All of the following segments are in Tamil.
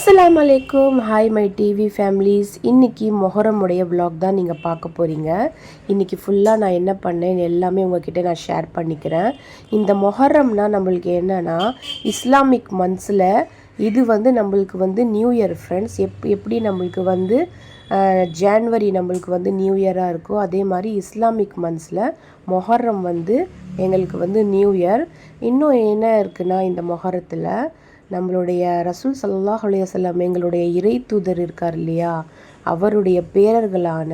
அஸ்ஸலாமு அலைக்கும். Hi my TV families. இன்றைக்கி மொஹரமுடைய விலாக் தான் நீங்கள் பார்க்க போகிறீங்க. இன்றைக்கி ஃபுல்லாக நான் என்ன பண்ணேன் எல்லாமே உங்கள்கிட்ட நான் ஷேர் பண்ணிக்கிறேன். இந்த மொஹரம்னா நம்மளுக்கு என்னென்னா இஸ்லாமிக் மந்த்ஸில் இது நம்மளுக்கு நியூ இயர் ஃப்ரெண்ட்ஸ். எப்படி நம்மளுக்கு ஜான்வரி நம்மளுக்கு நியூ இயராக இருக்கோ அதே மாதிரி இஸ்லாமிக் மந்த்ஸில் மொஹரம் எங்களுக்கு நியூ இயர். இன்னும் என்ன இருக்குன்னா இந்த மொஹரத்தில் நம்மளுடைய ரசூல் ஸல்லல்லாஹு அலைஹி வஸல்லம் எங்களுடைய இறை தூதர் இருக்கார் இல்லையா, அவருடைய பேரர்களான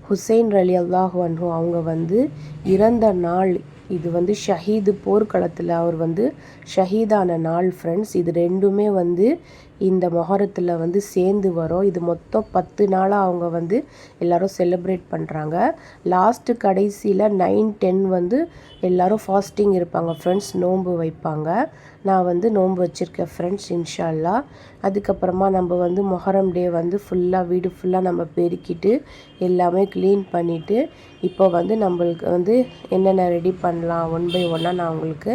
ஹுசைன் ரலியல்லாஹு அன்ஹு அவங்க இறந்த நாள். இது ஷஹீது போர்க்களத்தில் அவர் ஷஹீதான நாள் ஃப்ரெண்ட்ஸ். இது ரெண்டுமே இந்த மொஹரத்தில் சேர்ந்து வரும். இது மொத்தம் 10 நாளாக அவங்க எல்லோரும் செலிப்ரேட் பண்ணுறாங்க. லாஸ்ட்டு கடைசியில் 9, 10 எல்லோரும் ஃபாஸ்டிங் இருப்பாங்க ஃப்ரெண்ட்ஸ், நோன்பு வைப்பாங்க. நான் நோன்பு வச்சுருக்கேன் ஃப்ரெண்ட்ஸ், இன்ஷா அல்லாஹ். அதுக்கப்புறமா நம்ம மொஹரம் டே ஃபுல்லாக வீடு ஃபுல்லாக நம்ம பெருக்கிட்டு எல்லாமே க்ளீன் பண்ணிவிட்டு இப்போ நம்மளுக்கு என்னென்ன ரெடி பண்ணலாம் ஒன் பை ஒன்னாக நான் உங்களுக்கு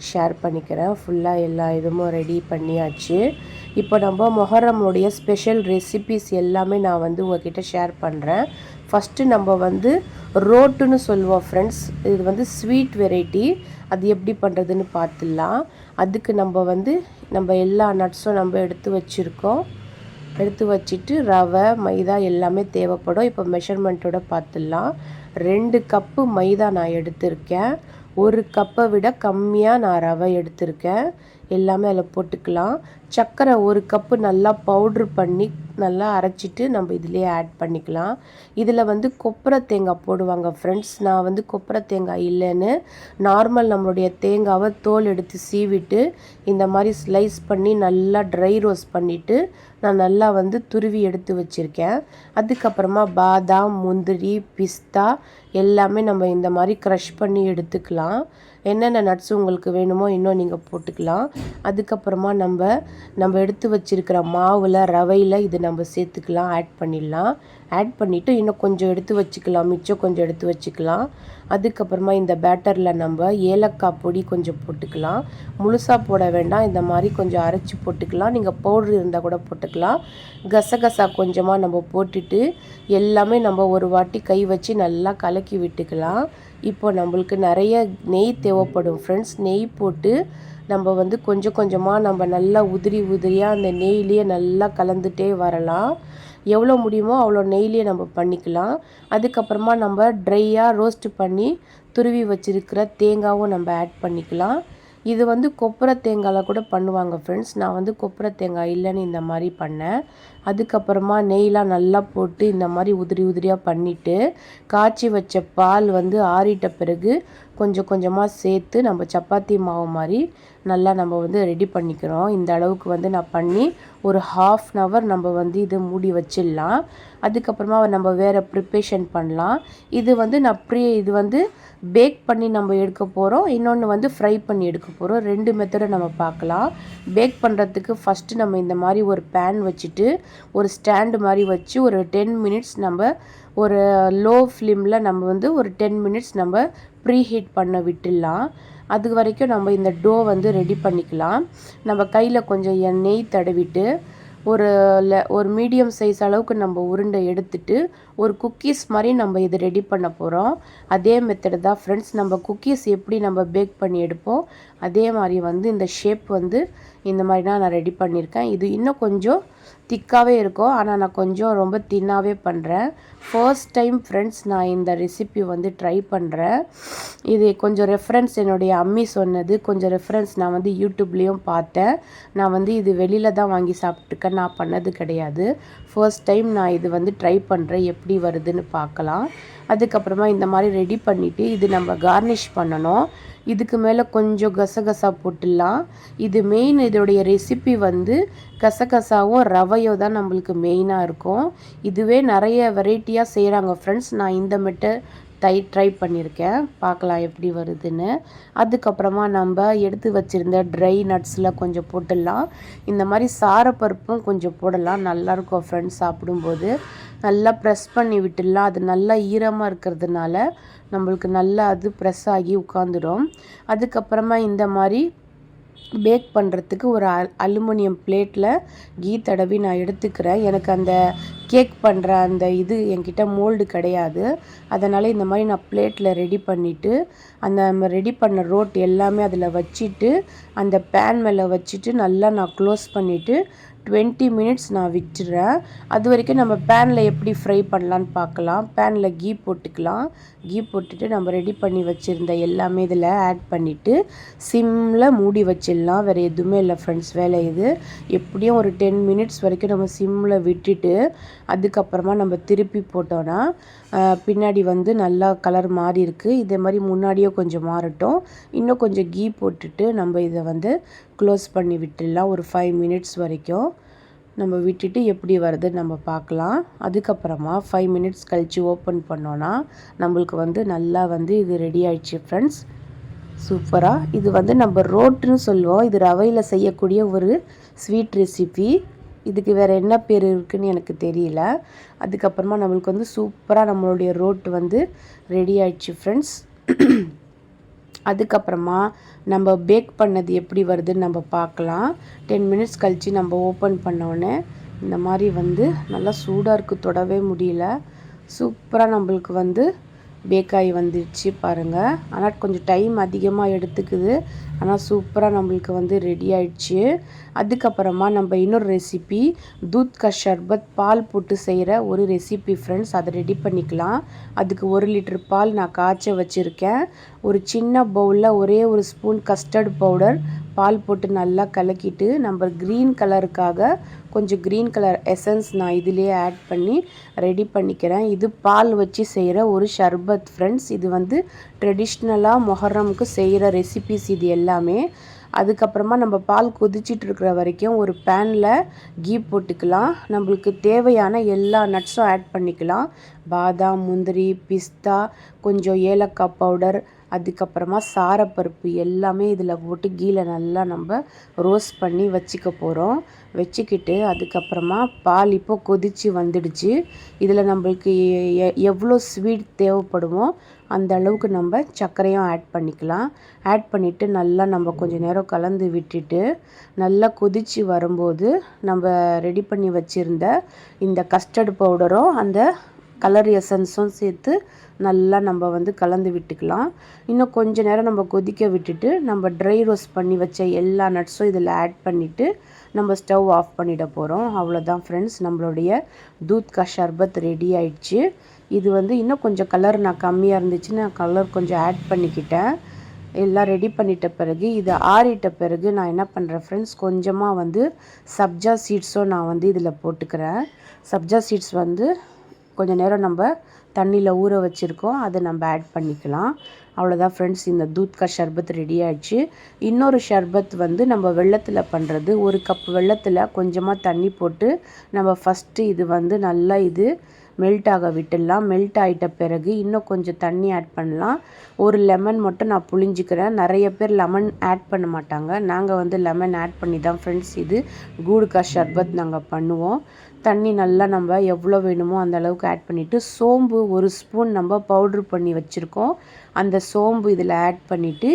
ஷேர் பண்ணிக்கிறேன். ஃபுல்லாக எல்லா இதுவும் ரெடி பண்ணியாச்சு. இப்போ நம்ம மொஹரமுடைய ஸ்பெஷல் ரெசிபீஸ் எல்லாமே நான் உங்ககிட்ட ஷேர் பண்ணுறேன். ஃபஸ்ட்டு நம்ம ரோட்டுன்னு சொல்லுவோம் ஃப்ரெண்ட்ஸ். இது ஸ்வீட் வெரைட்டி. அது எப்படி பண்ணுறதுன்னு பார்த்துடலாம். அதுக்கு நம்ம எல்லா நட்ஸும் நம்ம எடுத்து வச்சுருக்கோம். எடுத்து வச்சுட்டு ரவை, மைதா எல்லாமே தேவைப்படும். இப்போ மெஷர்மெண்ட்டோட பார்த்துடலாம். 2 கப்பு மைதா நான் எடுத்திருக்கேன். 1 கப்பை விட கம்மியாக நான் ரவை எடுத்திருக்கேன். எல்லாமே அதில் போட்டுக்கலாம். சர்க்கரை 1 கப்பு நல்லா பவுட்ரு பண்ணி நல்லா அரைச்சிட்டு நம்ம இதிலே ஆட் பண்ணிக்கலாம். இதில் கொப்பரை தேங்காய் போடுவாங்க ஃப்ரெண்ட்ஸ். நான் கொப்பரை தேங்காய் இல்லைன்னு நார்மல் நம்மளுடைய தேங்காவை தோல் எடுத்து சீவிட்டு இந்த மாதிரி ஸ்லைஸ் பண்ணி நல்லா ட்ரை ரோஸ்ட் பண்ணிவிட்டு நான் நல்லா துருவி எடுத்து வச்சுருக்கேன். அதுக்கப்புறமா பாதாம், முந்திரி, பிஸ்தா எல்லாமே நம்ம இந்த மாதிரி க்ரஷ் பண்ணி எடுத்துக்கலாம். என்னென்ன நட்ஸ் உங்களுக்கு வேணுமோ இன்னும் நீங்கள் போட்டுக்கலாம். அதுக்கப்புறமா நம்ம எடுத்து வச்சுருக்கிற மாவில் ரவையில் இது நம்ம சேர்த்துக்கலாம், ஆட் பண்ணிடலாம். ஆட் பண்ணிவிட்டு இன்னும் கொஞ்சம் எடுத்து வச்சுக்கலாம், மிச்சம் கொஞ்சம் எடுத்து வச்சுக்கலாம். அதுக்கப்புறமா இந்த பேட்டரில் நம்ம ஏலக்காய் பொடி கொஞ்சம் போட்டுக்கலாம். முழுசாக போட வேண்டாம், இந்த மாதிரி கொஞ்சம் அரைச்சி போட்டுக்கலாம். நீங்கள் பவுட்ரு இருந்தால் கூட போட்டுக்கலாம். கசகசா கொஞ்சமாக நம்ம போட்டுட்டு எல்லாமே நம்ம ஒரு வாட்டி கை வச்சு நல்லா கலக்கி விட்டுக்கலாம். இப்போ நம்மளுக்கு நிறைய நெய் தேவைப்படும் ஃப்ரெண்ட்ஸ். நெய் போட்டு நம்ம கொஞ்சம் கொஞ்சமாக நம்ம நல்லா உதிரியாக அந்த நெய்லேயே நல்லா கலந்துகிட்டே வரலாம். எவ்வளோ முடியுமோ அவ்வளோ நெய்லேயே நம்ம பண்ணிக்கலாம். அதுக்கப்புறமா நம்ம ட்ரையாக ரோஸ்ட் பண்ணி துருவி வச்சுருக்கிற தேங்காவும் நம்ம ஆட் பண்ணிக்கலாம். இது கொப்பரை தேங்காயில் கூட பண்ணுவாங்க ஃப்ரெண்ட்ஸ். நான் கொப்பரை தேங்காய் இல்லைன்னு இந்த மாதிரி பண்ணேன். அதுக்கப்புறமா நெய்லாம் நல்லா போட்டு இந்த மாதிரி உதிரியாக பண்ணிவிட்டு காய்ச்சி வச்ச பால் ஆறிட்ட பிறகு கொஞ்சம் கொஞ்சமாக சேர்த்து நம்ம சப்பாத்தி மாவு மாதிரி நல்லா நம்ம ரெடி பண்ணிக்கிறோம். இந்த அளவுக்கு நான் பண்ணி ஒரு 1/2 hour நம்ம இதை மூடி வச்சிடலாம். அதுக்கப்புறமா நம்ம வேறு ப்ரிப்பரேஷன் பண்ணலாம். இது நான் பேக் பண்ணி நம்ம எடுக்க போகிறோம். இன்னொன்று ஃப்ரை பண்ணி எடுக்க போகிறோம். 2 மெத்தடை நம்ம பார்க்கலாம். பேக் பண்ணுறதுக்கு ஃபஸ்ட்டு நம்ம இந்த மாதிரி ஒரு பேன் வச்சுட்டு ஒரு ஸ்டாண்டு மாதிரி வச்சு ஒரு 10 minutes நம்ம ஒரு லோ ஃப்ளேமில் நம்ம ஒரு 10 minutes நம்ம ப்ரீ ஹீட் பண்ண விட்டுடலாம். அது வரைக்கும் நம்ம இந்த டோ ரெடி பண்ணிக்கலாம். நம்ம கையில் கொஞ்சம் நெய் தடவிட்டு ஒரு மீடியம் சைஸ் அளவுக்கு நம்ம உருண்டை எடுத்துட்டு ஒரு குக்கீஸ் மாதிரி நம்ம இது ரெடி பண்ண போகிறோம். அதே மெத்தடு தான் ஃப்ரெண்ட்ஸ். நம்ம குக்கீஸ் எப்படி நம்ம பேக் பண்ணி எடுப்போம் அதே மாதிரி இந்த ஷேப் இந்த மாதிரி தான் நான் ரெடி பண்ணியிருக்கேன். இது இன்னும் கொஞ்சம் திக்காகவே இருக்கும், ஆனால் நான் கொஞ்சம் ரொம்ப தின்னாகவே பண்ணுறேன். ஃபர்ஸ்ட் டைம் ஃப்ரெண்ட்ஸ் நான் இந்த ரெசிபி ட்ரை பண்ணுறேன். இது கொஞ்சம் ரெஃபரன்ஸ் என்னுடைய அம்மி சொன்னது, கொஞ்சம் ரெஃபரன்ஸ் நான் யூடியூப்லேயும் பார்த்தேன். நான் இது வெளியில் தான் வாங்கி சாப்பிட்ருக்கேன், நான் பண்ணது கிடையாது. ஃபர்ஸ்ட் டைம் நான் இது ட்ரை பண்ணுறேன், எப்படி வருதுன்னு பார்க்கலாம். அதுக்கப்புறமா இந்த மாதிரி ரெடி பண்ணிவிட்டு இது நம்ம கார்னிஷ் பண்ணணும். இதுக்கு மேலே கொஞ்சம் கசகசா போட்டுடலாம். இது மெயின், இதோடைய ரெசிபி கசகசாவும் ரவையோ தான் நம்மளுக்கு மெயினாக இருக்கும். இதுவே நிறைய வெரைட்டியாக செய்கிறாங்க ஃப்ரெண்ட்ஸ். நான் இந்த ட்ரை பண்ணியிருக்கேன், பார்க்கலாம் எப்படி வருதுன்னு. அதுக்கப்புறமா நம்ம எடுத்து வச்சுருந்த ட்ரை நட்ஸில் கொஞ்சம் போட்டுடலாம். இந்த மாதிரி சாரப்பருப்பும் கொஞ்சம் போடலாம், நல்லாயிருக்கும் ஃப்ரெண்ட்ஸ். சாப்பிடும்போது நல்லா ப்ரெஸ் பண்ணி விட்டுடலாம். அது நல்லா ஈரமாக இருக்கிறதுனால நம்மளுக்கு நல்லா அது ப்ரெஸ் ஆகி உட்காந்துடும். அதுக்கப்புறமா இந்த மாதிரி பேக் பண்ணுறதுக்கு ஒரு அலுமினியம் பிளேட்டில் கீ தடவி நான் எடுத்துக்கிறேன். எனக்கு அந்த கேக் பண்ணுற அந்த இது என்கிட்ட மோல்டு கிடையாது. அதனால் இந்த மாதிரி நான் பிளேட்டில் ரெடி பண்ணிவிட்டு அந்த ரெடி பண்ண ரோட் எல்லாமே அதில் வச்சுட்டு அந்த பேன் மேலே வச்சுட்டு நல்லா நான் க்ளோஸ் பண்ணிவிட்டு 20 மினிட்ஸ் நான் விட்டுறேன். அது வரைக்கும் நம்ம பேனில் எப்படி ஃப்ரை பண்ணலான்னு பார்க்கலாம். பேனில் கீ போட்டுக்கலாம். கீ போட்டுட்டு நம்ம ரெடி பண்ணி வச்சுருந்த எல்லாமே இதில் ஆட் பண்ணிவிட்டு சிம்மில் மூடி வச்சிடலாம். வேறு எதுவுமே இல்லை ஃப்ரெண்ட்ஸ், வேலை இது. எப்படியும் ஒரு 10 மினிட்ஸ் வரைக்கும் நம்ம சிம்மில் விட்டுட்டு அதுக்கப்புறமா நம்ம திருப்பி போட்டோன்னா பின்னாடி வந்து நல்லா கலர் மாறி இருக்குது. இதே மாதிரி முன்னாடியே கொஞ்சம் மாறட்டும். இன்னும் கொஞ்சம் கீ போட்டுட்டு நம்ம இதை வந்து க்ளோஸ் பண்ணி விட்டுடலாம். ஒரு 5 மினிட்ஸ் வரைக்கும் நம்ம விட்டுட்டு எப்படி வருதுன்னு நம்ம பார்க்கலாம். அதுக்கப்புறமா 5 மினிட்ஸ் கழித்து ஓப்பன் பண்ணோன்னா நம்மளுக்கு வந்து நல்லா வந்து இது ரெடி ஆயிடுச்சு ஃப்ரெண்ட்ஸ். சூப்பராக. இது வந்து நம்ம ரோட்டுன்னு சொல்லுவோம். இது ரவையில் செய்யக்கூடிய ஒரு ஸ்வீட் ரெசிபி. இதுக்கு வேறு என்ன பேர் இருக்குதுன்னு எனக்கு தெரியல. அதுக்கப்புறமா நம்மளுக்கு வந்து சூப்பராக நம்மளுடைய ரோட்டு வந்து ரெடி ஆயிடுச்சு ஃப்ரெண்ட்ஸ். அதுக்கப்புறமா நம்ம பேக் பண்ணது எப்படி வருதுன்னு நம்ம பார்க்கலாம். 10 மினிட்ஸ் கழித்து நம்ம ஓப்பன் பண்ணோடனே இந்த மாதிரி வந்து நல்லா சூடாக இருக்குது, தொடவே முடியல. சூப்பராக நம்மளுக்கு வந்து பேக்காகி வந்துடுச்சு பாருங்கள். ஆனால் கொஞ்சம் டைம் அதிகமாக எடுத்துக்குது. ஆனால் சூப்பராக நம்மளுக்கு வந்து ரெடி ஆயிடுச்சு. அதுக்கப்புறமா நம்ம இன்னொரு ரெசிபி தூத் கா ஷர்பத் பால் போட்டு செய்கிற ஒரு ரெசிபி ஃப்ரெண்ட்ஸ். அதை ரெடி பண்ணிக்கலாம். அதுக்கு 1 லிட்டர் பால் நான் காய்ச்ச வச்சுருக்கேன். ஒரு சின்ன பவுலில் ஒரே ஒரு ஸ்பூன் கஸ்டர்ட் பவுடர் பால் போட்டு நல்லா கலக்கிட்டு நம்ம க்ரீன் கலருக்காக கொஞ்சம் க்ரீன் கலர் எசன்ஸ் நான் இதிலே ஆட் பண்ணி ரெடி பண்ணிக்கிறேன். இது பால் வச்சு செய்கிற ஒரு ஷர்பத் ஃப்ரெண்ட்ஸ். இது வந்து ட்ரெடிஷ்னலாக மொஹரமுக்கு செய்கிற ரெசிபிஸ் இது எல்லாமே. அதுக்கப்புறமா நம்ம பால் கொதிச்சிட்டு இருக்கிற வரைக்கும் ஒரு பேனில் கீ போட்டுக்கலாம். நம்மளுக்கு தேவையான எல்லா நட்ஸும் ஆட் பண்ணிக்கலாம். பாதாம், முந்திரி, பிஸ்தா, கொஞ்சம் ஏலக்காய் பவுடர், அதுக்கப்புறமா சாரப்பருப்பு எல்லாமே இதில் போட்டு கீழே நல்லா நம்ம ரோஸ்ட் பண்ணி வச்சுக்க போகிறோம். வச்சுக்கிட்டு அதுக்கப்புறமா பால் இப்போ கொதித்து வந்துடுச்சு. இதில் நம்மளுக்கு எவ்வளோ ஸ்வீட் தேவைப்படுமோ அந்த அளவுக்கு நம்ம சர்க்கரையும் ஆட் பண்ணிக்கலாம். ஆட் பண்ணிவிட்டு நல்லா நம்ம கொஞ்சம் நேரம் கலந்து விட்டுட்டு நல்லா கொதித்து வரும்போது நம்ம ரெடி பண்ணி வச்சுருந்த இந்த கஸ்டர்ட் பவுடரும் அந்த கலர் எசன்ஸும் சேர்த்து நல்லா நம்ம வந்து கலந்து விட்டுக்கலாம். இன்னும் கொஞ்சம் நேரம் நம்ம கொதிக்க விட்டுட்டு நம்ம ட்ரை ரோஸ்ட் பண்ணி வச்ச எல்லா நட்ஸும் இதில் ஆட் பண்ணிவிட்டு நம்ம ஸ்டவ் ஆஃப் பண்ணிட போகிறோம். அவ்வளோதான் ஃப்ரெண்ட்ஸ், நம்மளுடைய தூத் கா ஷர்பத் ரெடி ஆயிடுச்சு. இது வந்து இன்னும் கொஞ்சம் கலர் நான் கம்மியாக இருந்துச்சு, நான் கலர் கொஞ்சம் ஆட் பண்ணிக்கிட்டேன். எல்லாம் ரெடி பண்ணிட்ட பிறகு இது ஆறிட்ட பிறகு நான் என்ன பண்ணுறேன் ஃப்ரெண்ட்ஸ், கொஞ்சமாக வந்து சப்ஜா சீட்ஸும் நான் வந்து இதில் போட்டுக்கிறேன். சப்ஜா சீட்ஸ் வந்து கொஞ்சம் நேரம் நம்ம தண்ணியில் ஊற வச்சுருக்கோம், அதை நம்ம ஆட் பண்ணிக்கலாம். அவ்வளோதான் ஃப்ரெண்ட்ஸ், இந்த தூத் கா ஷர்பத் ரெடி ஆகிடுச்சு. இன்னொரு ஷர்பத் வந்து நம்ம வெள்ளத்தில் பண்ணுறது. 1 கப் வெள்ளத்தில் கொஞ்சமாக தண்ணி போட்டு நம்ம ஃபஸ்ட்டு இது வந்து நல்லா இது மெல்ட் ஆக விட்டுடலாம். மெல்ட் ஆகிட்ட பிறகு இன்னும் கொஞ்சம் தண்ணி ஆட் பண்ணலாம். ஒரு லெமன் மட்டும் நான் புழிஞ்சிக்கிறேன். நிறைய பேர் லெமன் ஆட் பண்ண மாட்டாங்க. நாங்கள் வந்து லெமன் ஆட் பண்ணி தான் ஃப்ரெண்ட்ஸ் இது கூடு கா ஷர்பத் நாங்கள் பண்ணுவோம். தண்ணி நல்லா நம்ம எவ்வளோ வேணுமோ அந்த அளவுக்கு ஆட் பண்ணிவிட்டு சோம்பு 1 ஸ்பூன் நம்ம பவுட்ரு பண்ணி வச்சுருக்கோம். அந்த சோம்பு இதில் ஆட் பண்ணிவிட்டு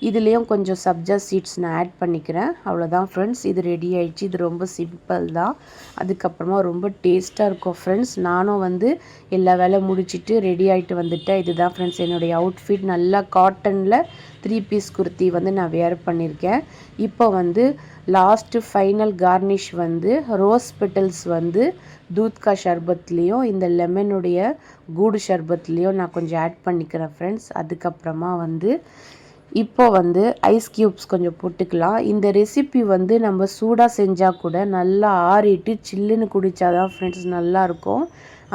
இதுலேயும் கொஞ்சம் சப்ஜா சீட்ஸ் நான் ஆட் பண்ணிக்கிறேன். அவ்வளோதான் ஃப்ரெண்ட்ஸ், இது ரெடி ஆகிடுச்சு. இது ரொம்ப சிம்பிள் தான். அதுக்கப்புறமா ரொம்ப டேஸ்ட்டாக இருக்கும் ஃப்ரெண்ட்ஸ். நானும் வந்து எல்லா வேலை முடிச்சுட்டு ரெடி ஆகிட்டு வந்துட்டேன். இதுதான் ஃப்ரெண்ட்ஸ் என்னுடைய அவுட்ஃபிட். நல்லா காட்டனில் 3 பீஸ் குர்த்தி வந்து நான் வேர் பண்ணியிருக்கேன். இப்போ வந்து லாஸ்ட்டு ஃபைனல் கார்னிஷ் வந்து ரோஸ் பெட்டல்ஸ் வந்து தூத் கா ஷர்பத்லேயும் இந்த லெமனுடைய கூடு ஷர்பத்லேயும் நான் கொஞ்சம் ஆட் பண்ணிக்கிறேன் ஃப்ரெண்ட்ஸ். அதுக்கப்புறமா வந்து இப்போ வந்து ஐஸ் க்யூப்ஸ் கொஞ்சம் போட்டுக்கலாம். இந்த ரெசிபி வந்து நம்ம சூடாக செஞ்சால் கூட நல்லா ஆறிட்டு சில்லுன்னு குடித்தாதான் ஃப்ரெண்ட்ஸ் நல்லாயிருக்கும்.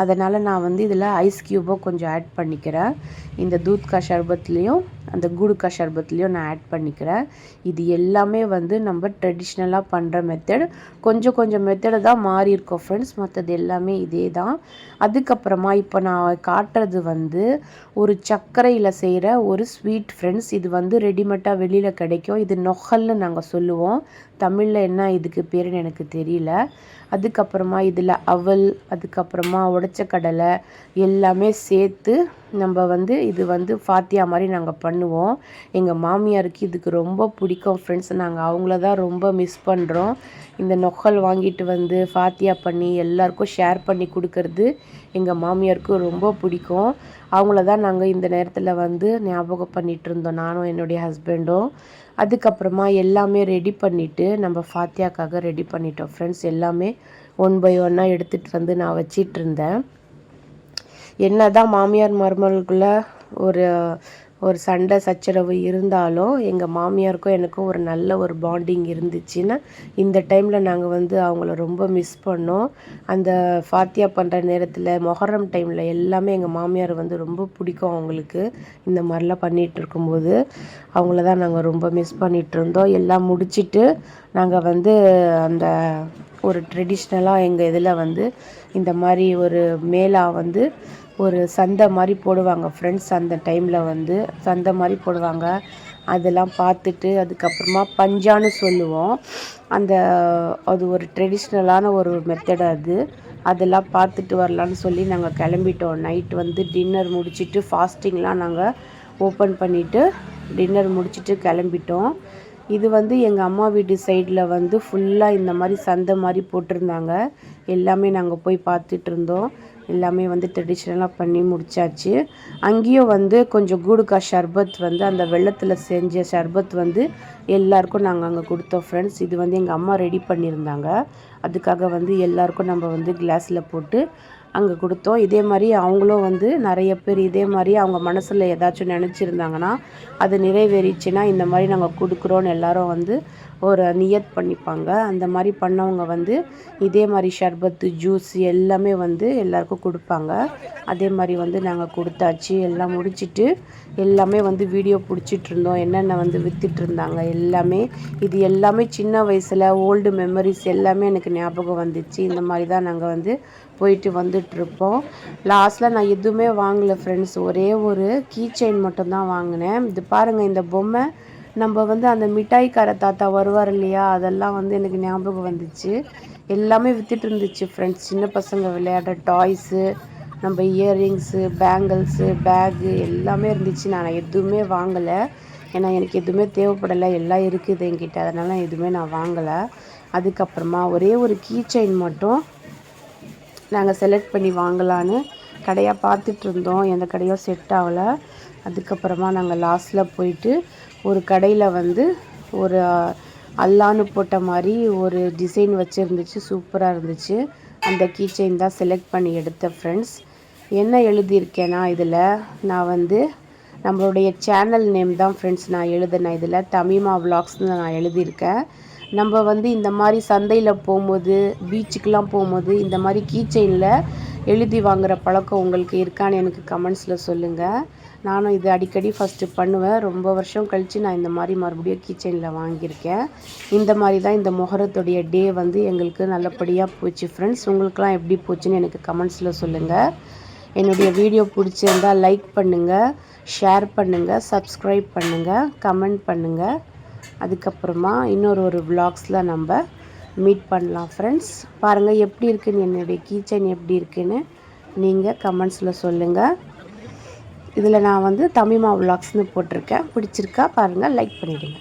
அதனால் நான் வந்து இதில் ஐஸ் க்யூபை கொஞ்சம் ஆட் பண்ணிக்கிறேன். இந்த தூத் கா ஷர்பத்லேயும் அந்த கூடு கா ஷர்பத்லேயும் நான் ஆட் பண்ணிக்கிறேன். இது எல்லாமே வந்து நம்ம ட்ரெடிஷ்னலாக பண்ணுற மெத்தட். கொஞ்சம் மெத்தடை தான் மாறி இருக்கோம் ஃப்ரெண்ட்ஸ், மற்றது எல்லாமே இதே தான். அதுக்கப்புறமா இப்போ நான் காட்டுறது வந்து ஒரு சர்க்கரையில் செய்கிற ஒரு ஸ்வீட் ஃப்ரெண்ட்ஸ். இது வந்து ரெடிமேடாக வெளியில் கிடைக்கும். இது நொஹல்னு நாங்கள் சொல்லுவோம். தமிழில் என்ன இதுக்கு பேருன்னு எனக்கு தெரியல. அதுக்கப்புறமா இதில் அவல், அதுக்கப்புறமா உடைச்ச கடலை எல்லாமே சேர்த்து நம்ம வந்து இது வந்து ஃபாத்தியா மாதிரி நாங்கள் பண்ணுவோம். எங்கள் மாமியாருக்கு இதுக்கு ரொம்ப பிடிக்கும் ஃப்ரெண்ட்ஸ். நாங்கள் அவங்கள தான் ரொம்ப மிஸ் பண்ணுறோம். இந்த நொஹல் வாங்கிட்டு வந்து ஃபாத்தியா பண்ணி எல்லாருக்கும் ஷேர் பண்ணி கொடுக்கறது எங்கள் மாமியாருக்கு ரொம்ப பிடிக்கும். அவங்கள தான் நாங்கள் இந்த நேரத்தில் வந்து ஞாபகம் பண்ணிகிட்டு இருந்தோம், நானும் என்னுடைய ஹஸ்பண்டும். அதுக்கப்புறமா எல்லாமே ரெடி பண்ணிவிட்டு நம்ம ஃபாத்தியாக்காக ரெடி பண்ணிட்டோம் ஃப்ரெண்ட்ஸ். எல்லாமே ஒன் பை ஒன்னாக எடுத்துகிட்டு வந்து நான் வச்சிட்டு இருந்தேன். என்ன தான் மாமியார் மருமகளுக்குள்ளே ஒரு ஒரு சண்டை சச்சரவு இருந்தாலும் எங்கள் மாமியாருக்கும் எனக்கும் ஒரு நல்ல ஒரு பாண்டிங் இருந்துச்சுன்னா இந்த டைமில் நாங்கள் வந்து அவங்கள ரொம்ப மிஸ் பண்ணோம். அந்த ஃபாத்தியா பண்ணுற நேரத்தில் மொஹரம் டைமில் எல்லாமே எங்கள் மாமியார் வந்து ரொம்ப பிடிக்கும் அவங்களுக்கு. இந்த மாதிரிலாம் பண்ணிகிட்டு இருக்கும்போது அவங்கள தான் நாங்கள் ரொம்ப மிஸ் பண்ணிகிட்டு இருந்தோம். எல்லாம் முடிச்சுட்டு நாங்கள் வந்து அந்த ஒரு ட்ரெடிஷ்னலாக எங்கள் இதில் வந்து இந்த மாதிரி ஒரு மேளா வந்து ஒரு சந்தை மாதிரி போடுவாங்க ஃப்ரெண்ட்ஸ். அந்த டைமில் வந்து சந்தை மாதிரி போடுவாங்க. அதெல்லாம் பார்த்துட்டு அதுக்கப்புறமா பஞ்சான்னு சொல்லுவோம். அது ஒரு ட்ரெடிஷ்னலான ஒரு மெத்தட் அது. அதெல்லாம் பார்த்துட்டு வரலான்னு சொல்லி நாங்கள் கிளம்பிட்டோம். நைட் வந்து டின்னர் முடிச்சுட்டு ஃபாஸ்டிங்லாம் நாங்கள் ஓப்பன் பண்ணிவிட்டு டின்னர் முடிச்சுட்டு கிளம்பிட்டோம். இது வந்து எங்கள் அம்மா வீட்டு சைடில் வந்து ஃபுல்லாக இந்த மாதிரி சந்தை மாதிரி போட்டிருந்தாங்க. எல்லாமே நாங்கள் போய் பார்த்துட்டு இருந்தோம். எல்லாமே வந்து ட்ரெடிஷ்னலாக பண்ணி முடித்தாச்சு. அங்கேயும் வந்து கொஞ்சம் கூடுக்கா ஷர்பத் வந்து அந்த வெள்ளத்தில் செஞ்ச ஷர்பத் வந்து எல்லாருக்கும் நாங்கள் அங்கே கொடுத்தோம் ஃப்ரெண்ட்ஸ். இது வந்து எங்கள் அம்மா ரெடி பண்ணியிருந்தாங்க. அதுக்காக வந்து எல்லாருக்கும் நம்ம வந்து கிளாஸில் போட்டு அங்கே கொடுத்தோம். இதே மாதிரி அவங்களும் வந்து நிறைய பேர் இதே மாதிரி அவங்க மனசில் ஏதாச்சும் நினச்சிருந்தாங்கன்னா அது நிறைவேறிச்சுன்னா இந்த மாதிரி நாங்கள் கொடுக்குறோன்னு எல்லாரும் வந்து ஒரு நியத் பண்ணிப்பாங்க. அந்த மாதிரி பண்ணவங்க வந்து இதே மாதிரி ஷர்பத்து ஜூஸ் எல்லாமே வந்து எல்லாருக்கும் கொடுப்பாங்க. அதே மாதிரி வந்து நாங்கள் கொடுத்தாச்சு. எல்லாம் முடிச்சுட்டு எல்லாமே வந்து வீடியோ பிடிச்சிட்டு இருந்தோம். என்னென்ன வந்து விற்றுட்டு இருந்தாங்க எல்லாமே. இது எல்லாமே சின்ன வயசில் ஓல்டு மெமரிஸ் எல்லாமே எனக்கு ஞாபகம் வந்துச்சு. இந்த மாதிரி தான் நாங்கள் வந்து போயிட்டு வந்துட்டுருப்போம். லாஸ்ட்டில் நான் எதுவுமே வாங்கலை ஃப்ரெண்ட்ஸ். ஒரே ஒரு கீ செயின் மட்டும்தான் வாங்கினேன். இது பாருங்கள், இந்த பொம்மை நம்ம வந்து அந்த மிட்டாய்க்கார தாத்தா வருவார் இல்லையா, அதெல்லாம் வந்து எனக்கு ஞாபகம் வந்துச்சு. எல்லாமே விற்றுட்டு இருந்துச்சு ஃப்ரெண்ட்ஸ். சின்ன பசங்க விளையாடுற டாய்ஸு, நம்ம இயர்ரிங்ஸு, பேங்கிள்ஸு, பேகு எல்லாமே இருந்துச்சு. நான் எதுவுமே வாங்கலை. ஏன்னா எனக்கு எதுவுமே தேவைப்படலை. எல்லாம் இருக்குது என்கிட்ட. அதனால் எதுவுமே நான் வாங்கலை. அதுக்கப்புறமா ஒரே ஒரு கீ செயின் மட்டும் நாங்கள் செலக்ட் பண்ணி வாங்கலான்னு கடையாக பார்த்துட்டு இருந்தோம். எந்த கடையும் செட் ஆகலை. அதுக்கப்புறமா நாங்கள் லாஸ்ட்டில் போயிட்டு ஒரு கடையில் வந்து ஒரு அல்லான்னு போட்ட மாதிரி ஒரு டிசைன் வச்சுருந்துச்சு. சூப்பராக இருந்துச்சு. அந்த கீ செயின் தான் செலக்ட் பண்ணி எடுத்தேன் ஃப்ரெண்ட்ஸ். என்ன எழுதியிருக்கேன்னா இதில் நான் வந்து நம்மளுடைய சேனல் நேம் தான் ஃப்ரெண்ட்ஸ் நான் எழுதினேன். இதில் தமிமா விலாக்ஸ்னு நான் எழுதியிருக்கேன். நம்ம வந்து இந்த மாதிரி சந்தையில் போகும்போது, பீச்சுக்கெலாம் போகும்போது இந்த மாதிரி கீ செயினில் எழுதி வாங்குகிற பழக்கம் உங்களுக்கு இருக்கான்னு எனக்கு கமெண்ட்ஸில் சொல்லுங்கள். நானும் இது அடிக்கடி ஃபஸ்ட்டு பண்ணுவேன். ரொம்ப வருஷம் கழித்து நான் இந்த மாதிரி மறுபடியும் கீ செயினில் வாங்கியிருக்கேன். இந்த மாதிரி தான் இந்த மொஹரத்துடைய டே வந்து எங்களுக்கு நல்லபடியாக போச்சு ஃப்ரெண்ட்ஸ். உங்களுக்கெலாம் எப்படி போச்சுன்னு எனக்கு கமெண்ட்ஸில் சொல்லுங்கள். என்னுடைய வீடியோ பிடிச்சிருந்தால் லைக் பண்ணுங்கள், ஷேர் பண்ணுங்கள், சப்ஸ்கிரைப் பண்ணுங்கள், கமெண்ட் பண்ணுங்கள். அதுக்கப்புறமா இன்னொரு விலாக்ஸில் நம்ம மீட் பண்ணலாம் ஃப்ரெண்ட்ஸ். பாருங்கள் எப்படி இருக்குன்னு, என்னுடைய கீ செயின் எப்படி இருக்குன்னு நீங்கள் கமெண்ட்ஸில் சொல்லுங்கள். இதில் நான் வந்து தமிமா விலாக்ஸ்னு போட்டிருக்கேன். பிடிச்சிருக்கா பாருங்கள், லைக் பண்ணிவிடுங்க.